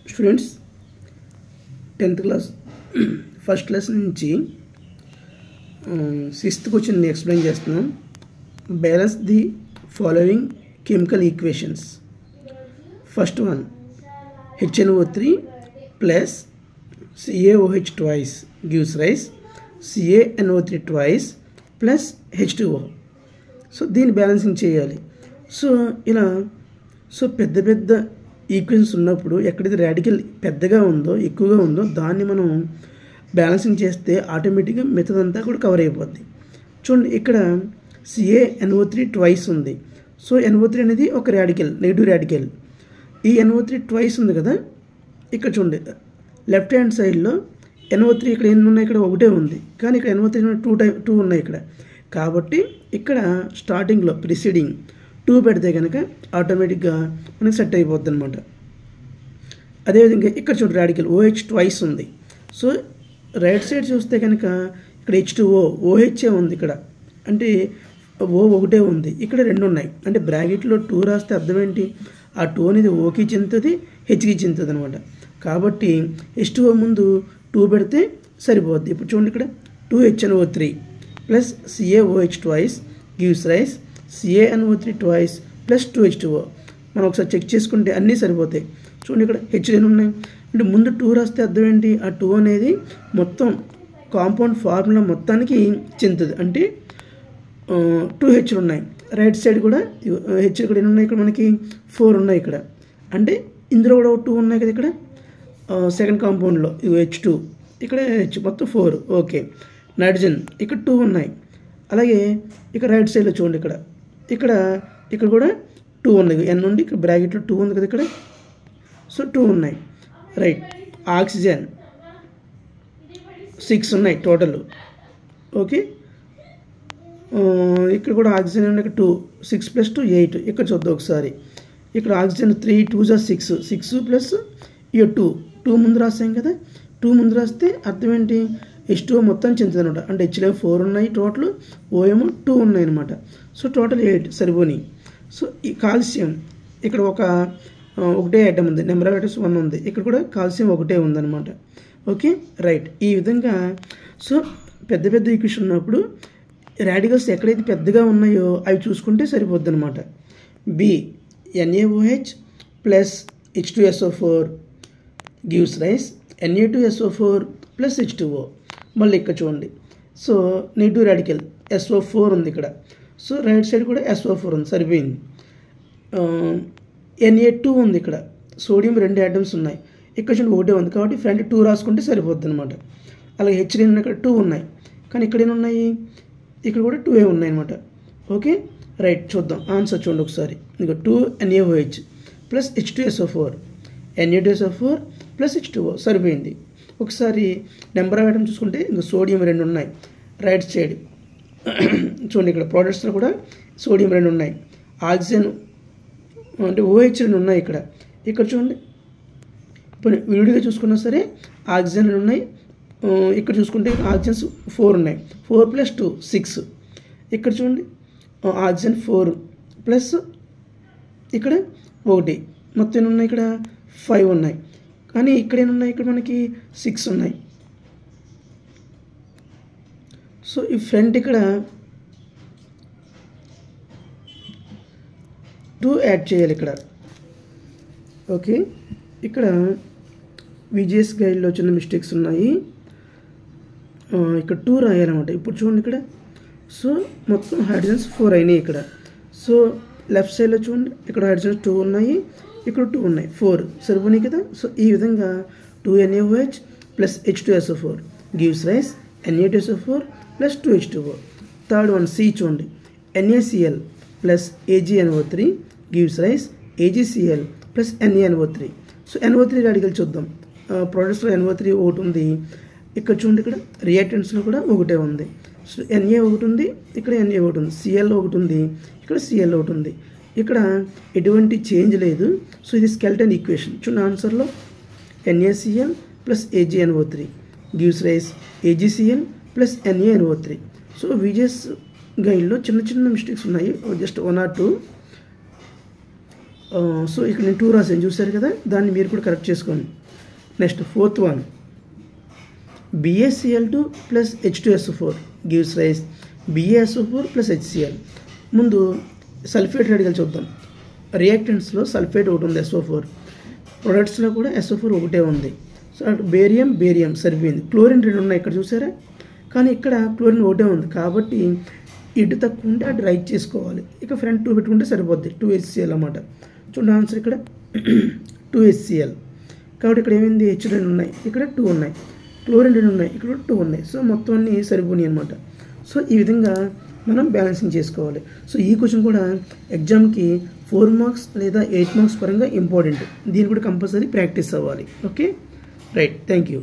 Students 10th class first lesson నుంచి 6th question explain చేస్తున్నాం. Balance the following chemical equations. First one HNO3 plus CaOH twice gives rise CaNO3 twice plus H2O. So దీన్ని balancing చేయాలి. So ఇలా పెద్ద పెద్ద equations ఉన్నప్పుడు ఎక్కడైతే radical పెద్దగా ఉందో ఎక్కువగా ఉందో దాన్ని మనం బ్యాలెన్సింగ్ చేస్తే ఆటోమేటిక్గా మిగతాదంతా కూడా కవర్ అయిపోద్ది. చూడండి ఇక్కడ CaNO3 ట్వైస్ ఉంది. సో NO3 అనేది ఒక రాడికల్, నెగిటివ్ రాడికల్. ఈ NO3 ట్వైస్ ఉంది కదా, ఇక్కడ చూడండి లెఫ్ట్ హ్యాండ్ సైడ్లో NO3 ఇక్కడ ఎన్ని ఉన్నాయి, ఇక్కడ ఒకటే ఉంది, కానీ ఇక్కడ NO3 టూ ఉన్నాయి ఇక్కడ. కాబట్టి ఇక్కడ స్టార్టింగ్లో ప్రిసీడింగ్ 2 పెడితే కనుక ఆటోమేటిక్గా మనకి సెట్ అయిపోద్ది అనమాట. అదేవిధంగా ఇక్కడ చూడండి రాడికల్ OH ట్వైస్ ఉంది. సో రైట్ సైడ్ చూస్తే కనుక ఇక్కడ H2O OH ఉంది ఇక్కడ, అంటే O ఒకటే ఉంది, ఇక్కడ 2 ఉన్నాయి. అంటే బ్రాకెట్లో 2 రాస్తే అర్థం ఏంటి, ఆ 2 అనేది ఓకి చెందుతుంది, హెచ్కి చెందుతుంది అనమాట. కాబట్టి H2O ముందు 2 పెడితే సరిపోద్ది. ఇప్పుడు చూడండి ఇక్కడ 2HNO3 plus CaOH twice gives rise CaNO3 twice plus 2H2O. మనం ఒకసారి చెక్ చేసుకుంటే అన్నీ సరిపోతాయి. చూడండి ఇక్కడ హెచ్లు ఉన్నాయి, అంటే ముందు 2 రాస్తే అర్థం ఏంటి, ఆ 2 అనేది మొత్తం కాంపౌండ్ ఫార్ములా మొత్తానికి చెందుతుంది. అంటే 2 హెచ్లు ఉన్నాయి. రైట్ సైడ్ కూడా హెచ్ ఇక్కడ ఎన్ని ఉన్నాయి, ఇక్కడ మనకి 4 ఉన్నాయి ఇక్కడ. అంటే ఇందులో కూడా 2 ఉన్నాయి కదా ఇక్కడ సెకండ్ కాంపౌండ్లో, ఇది H2, ఇక్కడ హెచ్, మొత్తం 4. ఓకే. నైట్రోజన్ ఇక్కడ 2 ఉన్నాయి. అలాగే ఇక్కడ రైట్ సైడ్లో చూడండి ఇక్కడ కూడా 2 ఉన్నాయి. ఎన్ నుండి ఇక్కడ బ్రాకెట్లో 2 ఉంది కదా ఇక్కడ, సో 2 ఉన్నాయి. రైట్. ఆక్సిజన్ 6 ఉన్నాయి టోటల్. ఓకే. ఇక్కడ కూడా ఆక్సిజన్ ఉన్నాయి, ఇక్కడ 2, 6 + 2 8. ఇక్కడ చూద్దాం ఒకసారి, ఇక్కడ ఆక్సిజన్ 3 2 6 6 ప్లస్ ఇక 2 ముందు రాస్తాం కదా, 2 ముందు రాస్తే అర్థం ఏంటి, H2O మొత్తం చెందుతుంది అనమాట. అంటే హెచ్లో 4 ఉన్నాయి టోటల్, O ఏమో 2 ఉన్నాయి అనమాట. సో టోటల్ 8 సరిపోని. సో ఈ కాల్షియం ఇక్కడ ఒకటే ఐటమ్ ఉంది, నెంబర్ ఆఫ్ ఐటమ్స్ 1 ఉంది, ఇక్కడ కూడా కాల్షియం ఒకటే ఉందన్నమాట. ఓకే. రైట్. ఈ విధంగా సో పెద్ద పెద్ద ఈక్వేషన్ ఉన్నప్పుడు రాడికల్స్ ఎక్కడైతే పెద్దగా ఉన్నాయో అవి చూసుకుంటే సరిపోద్ది అనమాట. B NaOH plus H2SO4 gives rise Na2SO4 plus H2O. మళ్ళీ ఇక్కడ చూడండి, సో నెగిటివ్ రాడికల్ SO4 ఉంది ఇక్కడ, సో రైట్ సైడ్ కూడా SO4 ఉంది, సరిపోయింది. Na2 ఉంది ఇక్కడ, సోడియం 2 ఐటమ్స్ ఉన్నాయి, ఇక్కడ చూడండి ఒకటే ఉంది, కాబట్టి ఫ్రంట్ 2 రాసుకుంటే సరిపోద్ది అనమాట. అలాగే హెచ్డి ఇక్కడ 2 ఉన్నాయి, కానీ ఇక్కడ ఏమి ఉన్నాయి, ఇక్కడ కూడా 2 ఉన్నాయి అనమాట. ఓకే. రైట్. చూద్దాం ఆన్సర్ చూడండి ఒకసారి. ఇంకా 2 NaOH plus H2SO4 Na2SO4 plus H2O సరిపోయింది. ఒకసారి నెంబర్ ఆఫ్ ఐటమ్ చూసుకుంటే ఇంకా సోడియం 2 ఉన్నాయి. రైట్ సైడ్ చూడండి ఇక్కడ ప్రోడక్ట్స్లో కూడా సోడియం 2 ఉన్నాయి. ఆక్సిజన్ అంటే OH 2 ఉన్నాయి ఇక్కడ. ఇక్కడ చూడండి ఇప్పుడు విడిగా చూసుకున్నా సరే ఆక్సిజన్ 2 ఉన్నాయి. ఇక్కడ చూసుకుంటే ఆక్సిజన్స్ 4 ఉన్నాయి, 4 + 2 6. ఇక్కడ చూడండి ఆక్సిజన్ 4 ప్లస్ ఇక్కడ 1, మొత్తం ఎన్ని ఉన్నాయి, ఇక్కడ 5 ఉన్నాయి, కానీ ఇక్కడ ఎన్ని ఉన్నాయి, ఇక్కడ మనకి 6 ఉన్నాయి. సో ఈ ఫ్రంట్ ఇక్కడ 2 యాడ్ చేయాలి ఇక్కడ. ఓకే. ఇక్కడ విజిఎస్ గైడ్లో చిన్న మిస్టేక్స్ ఉన్నాయి, ఇక్కడ 2 రాయాలన్నమాట. ఇప్పుడు చూడండి ఇక్కడ, సో మొత్తం హైడ్రోజన్స్ 4 అయినాయి ఇక్కడ. సో లెఫ్ట్ సైడ్లో చూడండి ఇక్కడ హైడ్రోజన్స్ 2 ఉన్నాయి, ఇక్కడ 2 ఉన్నాయి, 4 సరిపోయినాయి కదా. సో ఈ విధంగా 2 NaOH plus H2SO4 gives rise Na2SO4 plus 2H2O. Third one C చూడండి, NaCl plus AgNO3 gives rise AgCl plus NaNO3. So NO3 radical చూద్దాం. ప్రోడక్ట్స్లో NO3 ఒకటి ఉంది, ఇక్కడ చూడండి ఇక్కడ రియాక్టెంట్స్లో కూడా ఒకటే ఉంది. సో Na ఒకటి ఉంది, ఇక్కడ Na ఒకటి ఉంది, Cl ఒకటి ఉంది, ఇక్కడ Cl ఒకటి ఉంది, ఇక్కడ ఎటువంటి చేంజ్ లేదు. సో ఇది స్కెల్టన్ ఈక్వేషన్. చూడండి ఆన్సర్లో NaCl plus AgNO3 gives rise AgCl plus NaNO3. So VGS గైడ్లో చిన్న చిన్న మిస్టేక్స్ ఉన్నాయి, జస్ట్ 1 or 2. సో ఇక్కడ నేను 2 రాసాను చూసారు కదా, దాన్ని మీరు కూడా కరెక్ట్ చేసుకోండి. Next 4th one, BaCl2 plus H2SO4 gives rise BaSO4 plus HCl. ముందు సల్ఫేట్ రాడికల్ చూద్దాం. రియాక్టెంట్స్లో సల్ఫేట్ ఒకటి ఉంది, SO4. ప్రొడక్ట్స్లో కూడా SO4 ఒకటే ఉంది. సో అటు బేరియం సరిపోయింది. క్లోరిన్ 2 ఉన్నాయి ఇక్కడ చూసారా, కానీ ఇక్కడ క్లోరిన్ ఒకటే ఉంది కాబట్టి ఇటు తక్కువ ఉంటే అటు రైట్ చేసుకోవాలి. ఇక ఫ్రంట్ 2 పెట్టుకుంటే సరిపోద్ది, 2HCl అన్నమాట. చూడండి ఆన్సర్ ఇక్కడ 2HCl. కాబట్టి ఇక్కడ ఏమైంది, H2 ఉన్నాయి, ఇక్కడ 2 ఉన్నాయి, క్లోరిన్ 2 ఉన్నాయి, ఇక్కడ 2 ఉన్నాయి. సో మొత్తం అన్నీ సరిపోయి అనమాట. సో ఈ విధంగా మనం బ్యాలెన్సింగ్ చేసుకోవాలి. సో ఈ క్వశ్చన్ కూడా ఎగ్జామ్కి 4 మార్క్స్ లేదా 8 మార్క్స్ పరంగా ఇంపార్టెంట్. దీన్ని కూడా కంపల్సరీ ప్రాక్టీస్ అవ్వాలి. Okay right, thank you.